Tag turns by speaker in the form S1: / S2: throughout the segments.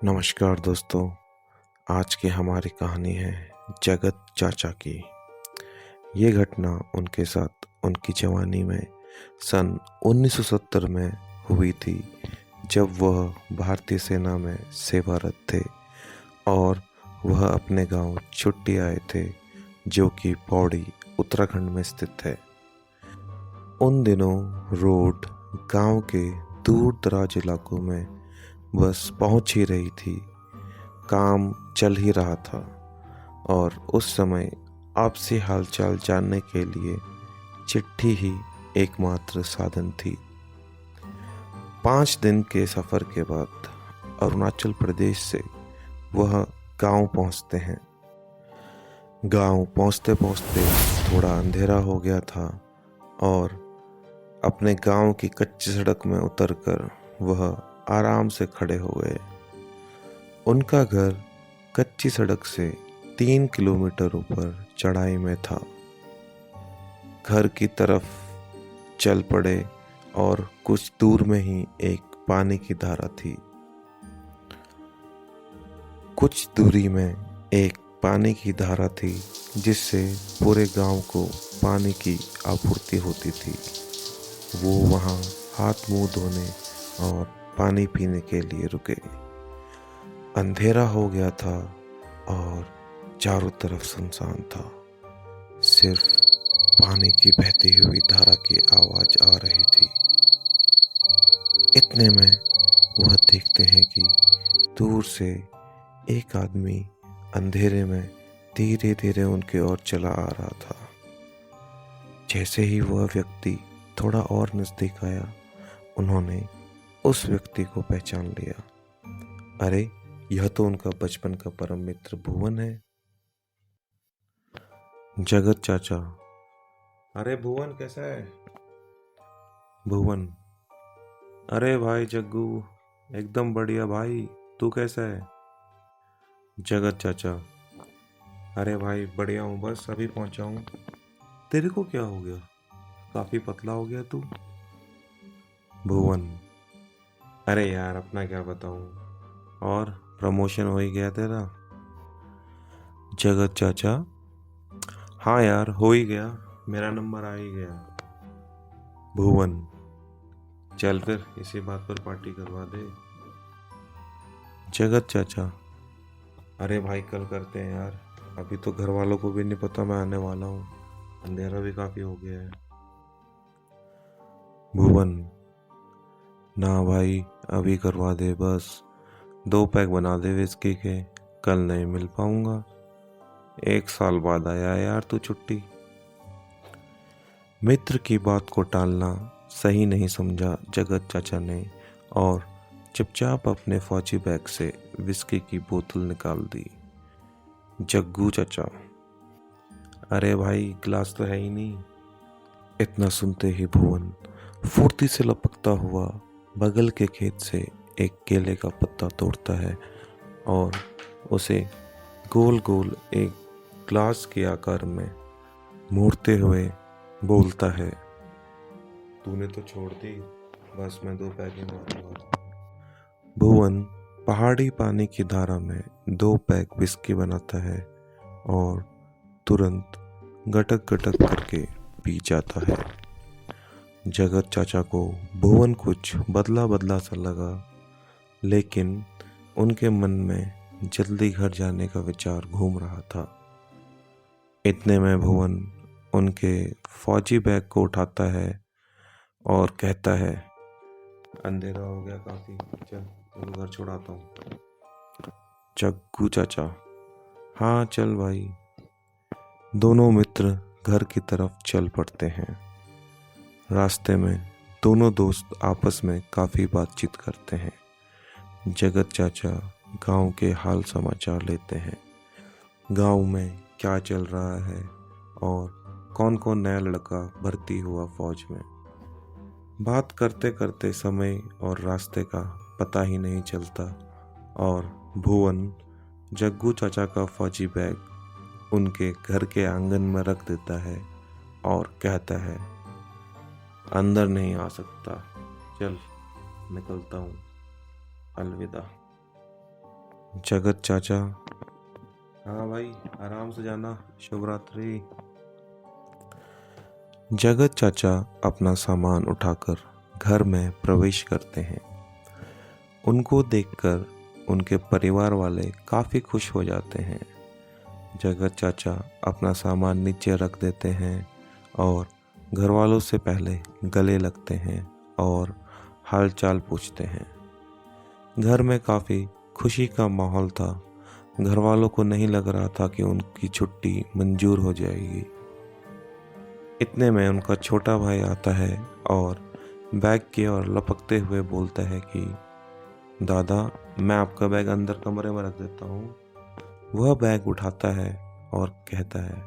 S1: नमस्कार दोस्तों। आज की हमारी कहानी है जगत चाचा की। ये घटना उनके साथ उनकी जवानी में सन 1970 में हुई थी, जब वह भारतीय सेना में सेवारत थे और वह अपने गांव छुट्टी आए थे, जो कि पौड़ी उत्तराखंड में स्थित है। उन दिनों रोड गांव के दूर दराज इलाकों में बस पहुंच ही रही थी, काम चल ही रहा था और उस समय आपसी हालचाल जानने के लिए चिट्ठी ही एकमात्र साधन थी। 5 दिन के सफ़र के बाद अरुणाचल प्रदेश से वह गांव पहुंचते हैं। गांव पहुंचते पहुंचते थोड़ा अंधेरा हो गया था और अपने गांव की कच्ची सड़क में उतरकर वह आराम से खड़े हो गए। उनका घर कच्ची सड़क से 3 किलोमीटर ऊपर चढ़ाई में था। घर की तरफ चल पड़े और कुछ दूर में ही एक पानी की धारा थी। कुछ दूरी में एक पानी की धारा थी जिससे पूरे गांव को पानी की आपूर्ति होती थी। वो वहां हाथ मुंह धोने और पानी पीने के लिए रुके। अंधेरा हो गया था और चारों तरफ सुनसान था। सिर्फ पानी की बहती हुई धारा की आवाज आ रही थी। इतने में वह देखते हैं कि दूर से एक आदमी अंधेरे में धीरे धीरे उनके ओर चला आ रहा था। जैसे ही वह व्यक्ति थोड़ा और नजदीक आया, उन्होंने उस व्यक्ति को पहचान लिया। अरे, यह तो उनका बचपन का परम मित्र भुवन है। जगत चाचा। अरे भुवन, कैसा है? भुवन। अरे भाई जग्गू, एकदम बढ़िया भाई, तू कैसा है? जगत चाचा। अरे भाई बढ़िया हूँ, बस अभी पहुँचा हूँ। तेरे को क्या हो गया? काफ़ी पतला हो गया तू। भुवन। अरे यार, अपना क्या बताऊँ, और प्रमोशन हो ही गया तेरा। जगत चाचा। हाँ यार, हो ही गया, मेरा नंबर आ ही गया। भुवन। चल फिर इसी बात पर पार्टी करवा दे। जगत चाचा। अरे भाई कल करते हैं यार, अभी तो घर वालों को भी नहीं पता मैं आने वाला हूँ, अंधेरा भी काफ़ी हो गया है। भुवन। ना भाई, अभी करवा दे, बस 2 पैक बना दे विस्की के, कल नहीं मिल पाऊंगा। 1 साल बाद आया यार तू छुट्टी। मित्र की बात को टालना सही नहीं समझा जगत चाचा ने और चुपचाप अपने फौजी बैग से विस्की की बोतल निकाल दी। जग्गू चाचा। अरे भाई, गिलास तो है ही नहीं। इतना सुनते ही भुवन फुर्ती से लपकता हुआ बगल के खेत से एक केले का पत्ता तोड़ता है और उसे गोल गोल एक ग्लास के आकार में मोड़ते हुए बोलता है, तूने तो छोड़ दी, बस मैं 2 पैक ही मारूंगा। भुवन पहाड़ी पानी की धारा में 2 पैक विस्की बनाता है और तुरंत गटक गटक करके पी जाता है। जगत चाचा को भुवन कुछ बदला बदला सा लगा, लेकिन उनके मन में जल्दी घर जाने का विचार घूम रहा था। इतने में भुवन उनके फौजी बैग को उठाता है और कहता है, अंधेरा हो गया काफ़ी, चल तुम घर छुड़ाता हूँ। जग्गू चाचा। हाँ चल भाई। दोनों मित्र घर की तरफ चल पड़ते हैं। रास्ते में दोनों दोस्त आपस में काफ़ी बातचीत करते हैं। जगत चाचा गांव के हाल समाचार लेते हैं, गांव में क्या चल रहा है और कौन कौन नया लड़का भर्ती हुआ फौज में। बात करते करते समय और रास्ते का पता ही नहीं चलता और भुवन जग्गू चाचा का फौजी बैग उनके घर के आंगन में रख देता है और कहता है, अंदर नहीं आ सकता, चल निकलता हूँ, अलविदा। जगत चाचा, हाँ भाई आराम से जाना, शुभ रात्रि। जगत चाचा अपना सामान उठाकर घर में प्रवेश करते हैं। उनको देखकर उनके परिवार वाले काफ़ी खुश हो जाते हैं। जगत चाचा अपना सामान नीचे रख देते हैं और घर वालों से पहले गले लगते हैं और हालचाल पूछते हैं। घर में काफ़ी खुशी का माहौल था। घर वालों को नहीं लग रहा था कि उनकी छुट्टी मंजूर हो जाएगी। इतने में उनका छोटा भाई आता है और बैग की ओर लपकते हुए बोलता है कि दादा, मैं आपका बैग अंदर कमरे में रख देता हूँ। वह बैग उठाता है और कहता है,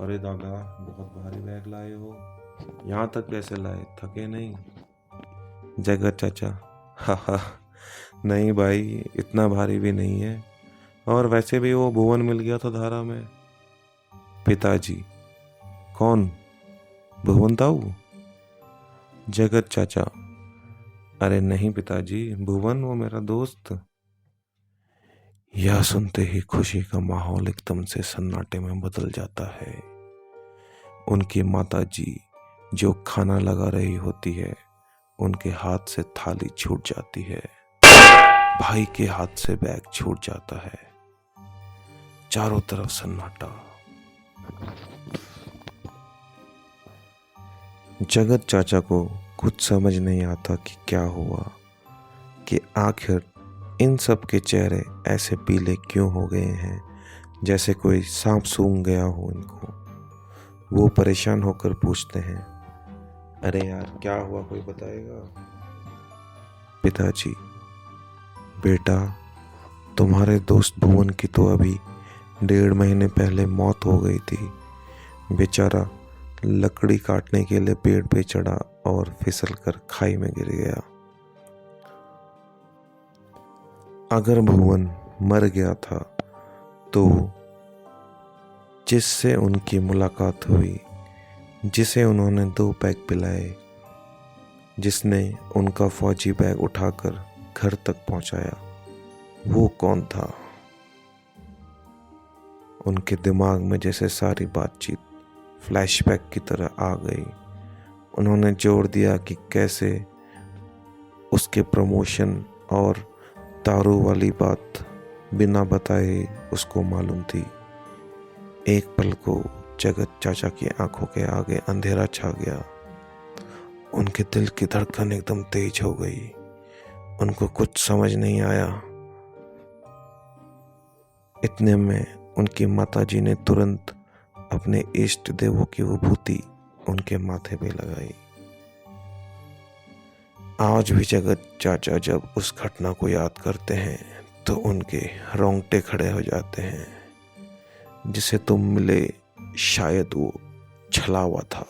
S1: अरे दादा, बहुत भारी बैग लाए हो, यहाँ तक कैसे लाए, थके नहीं? जगत चाचा, हा, नहीं भाई, इतना भारी भी नहीं है, और वैसे भी वो भुवन मिल गया था धारा में। पिताजी, कौन? भुवन ताऊ? जगत चाचा, अरे नहीं पिताजी, भुवन वो मेरा दोस्त। यह सुनते ही खुशी का माहौल एकदम से सन्नाटे में बदल जाता है। उनकी माताजी जो खाना लगा रही होती है, उनके हाथ से थाली छूट जाती है। भाई के हाथ से बैग छूट जाता है। चारों तरफ सन्नाटा। जगत चाचा को कुछ समझ नहीं आता कि क्या हुआ, कि आखिर इन सब के चेहरे ऐसे पीले क्यों हो गए हैं, जैसे कोई सांप सूंघ गया हो इनको। वो परेशान होकर पूछते हैं, अरे यार क्या हुआ, कोई बताएगा? पिताजी, बेटा, तुम्हारे दोस्त भुवन की तो अभी 1.5 महीने पहले मौत हो गई थी। बेचारा लकड़ी काटने के लिए पेड़ पे चढ़ा और फिसल कर खाई में गिर गया। अगर भुवन मर गया था तो जिससे उनकी मुलाकात हुई, जिसे उन्होंने 2 पैक पिलाए, जिसने उनका फौजी बैग उठाकर घर तक पहुंचाया, वो कौन था? उनके दिमाग में जैसे सारी बातचीत फ्लैशबैक की तरह आ गई। उन्होंने जोर दिया कि कैसे उसके प्रमोशन और दारू वाली बात बिना बताए उसको मालूम थी। एक पल को जगत चाचा की आंखों के आगे अंधेरा छा गया। उनके दिल की धड़कन एकदम तेज हो गई। उनको कुछ समझ नहीं आया। इतने में उनकी माताजी ने तुरंत अपने इष्ट देवों की विभूति उनके माथे पे लगाई। आज भी जगत चाचा जब उस घटना को याद करते हैं तो उनके रोंगटे खड़े हो जाते हैं। जिसे तुम मिले शायद वो छला हुआ था।